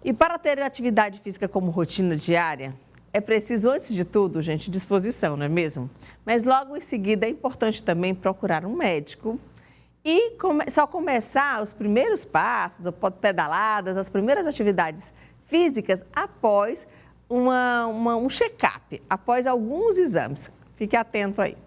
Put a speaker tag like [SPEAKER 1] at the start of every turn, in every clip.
[SPEAKER 1] E para ter atividade física como rotina diária, é preciso, antes de tudo, gente, disposição, não é mesmo? Mas logo em seguida é importante também procurar um médico e só começar os primeiros passos, pedaladas, as primeiras atividades físicas após um check-up, após alguns exames. Fique atento aí.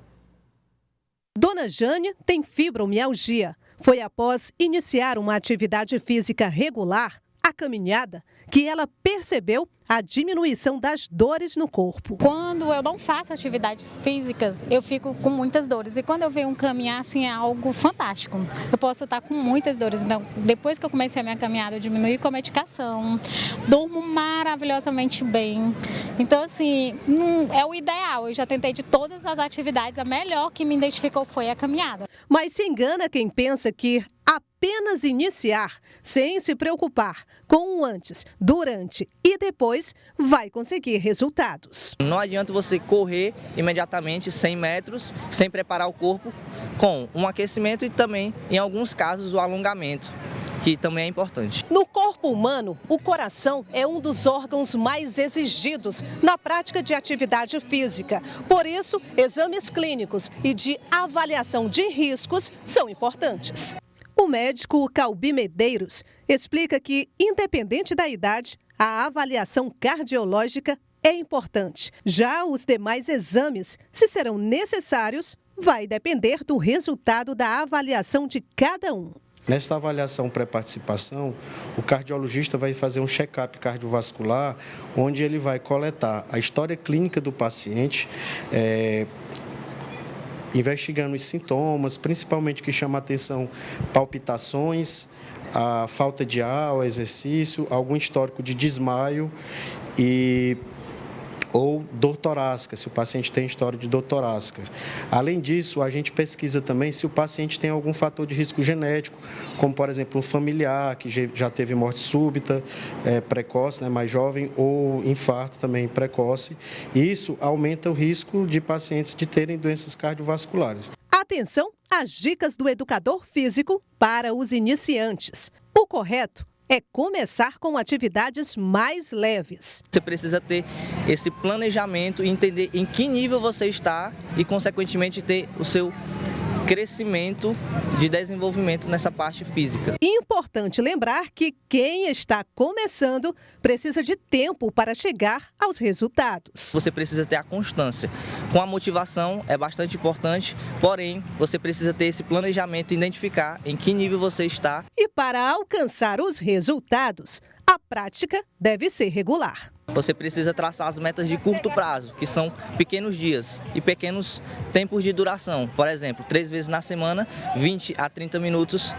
[SPEAKER 2] Dona Jane tem fibromialgia. Foi após iniciar uma atividade física regular, a caminhada, que ela percebeu a diminuição das dores no corpo.
[SPEAKER 3] Quando eu não faço atividades físicas, eu fico com muitas dores. E quando eu venho caminhar, assim, é algo fantástico. Eu posso estar com muitas dores. Então, depois que eu comecei a minha caminhada, eu diminui com a medicação, durmo maravilhosamente bem. Então, assim, é o ideal. Eu já tentei de todas as atividades, a melhor que me identificou foi a caminhada.
[SPEAKER 2] Mas se engana quem pensa que apenas iniciar, sem se preocupar com o antes, durante e depois, vai conseguir resultados.
[SPEAKER 4] Não adianta você correr imediatamente 100 metros sem preparar o corpo com um aquecimento e também, em alguns casos, o alongamento, que também é importante.
[SPEAKER 2] No corpo humano, o coração é um dos órgãos mais exigidos na prática de atividade física. Por isso, exames clínicos e de avaliação de riscos são importantes. O médico Calbi Medeiros explica que, independente da idade, a avaliação cardiológica é importante. Já os demais exames, se serão necessários, vai depender do resultado da avaliação de cada um.
[SPEAKER 5] Nesta avaliação pré-participação, o cardiologista vai fazer um check-up cardiovascular, onde ele vai coletar a história clínica do paciente, investigando os sintomas, principalmente que chama a atenção palpitações, a falta de ar, o exercício, algum histórico de desmaio ou dor torácica, se o paciente tem história de dor torácica. Além disso, a gente pesquisa também se o paciente tem algum fator de risco genético, como, por exemplo, um familiar que já teve morte súbita, precoce, mais jovem, ou infarto também precoce. Isso aumenta o risco de pacientes de terem doenças cardiovasculares.
[SPEAKER 2] Atenção às dicas do educador físico para os iniciantes. O correto é começar com atividades mais leves.
[SPEAKER 4] Você precisa ter esse planejamento e entender em que nível você está e, consequentemente, ter o seu crescimento de desenvolvimento nessa parte física.
[SPEAKER 2] Importante lembrar que quem está começando precisa de tempo para chegar aos resultados.
[SPEAKER 4] Você precisa ter a constância. Com a motivação é bastante importante, porém, você precisa ter esse planejamento e identificar em que nível você está.
[SPEAKER 2] E para alcançar os resultados, a prática deve ser regular.
[SPEAKER 4] Você precisa traçar as metas de curto prazo, que são pequenos dias e pequenos tempos de duração. Por exemplo, 3 vezes na semana, 20 a 30 minutos,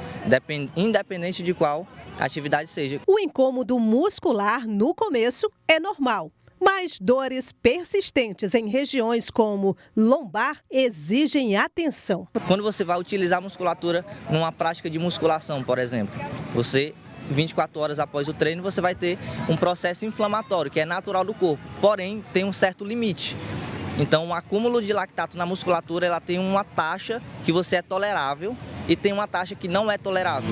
[SPEAKER 4] independente de qual atividade seja.
[SPEAKER 2] O incômodo muscular no começo é normal, mas dores persistentes em regiões como lombar exigem atenção.
[SPEAKER 4] Quando você vai utilizar a musculatura numa prática de musculação, por exemplo, 24 horas após o treino, você vai ter um processo inflamatório, que é natural do corpo, porém tem um certo limite. Então, o acúmulo de lactato na musculatura, ela tem uma taxa que você é tolerável e tem uma taxa que não é tolerável.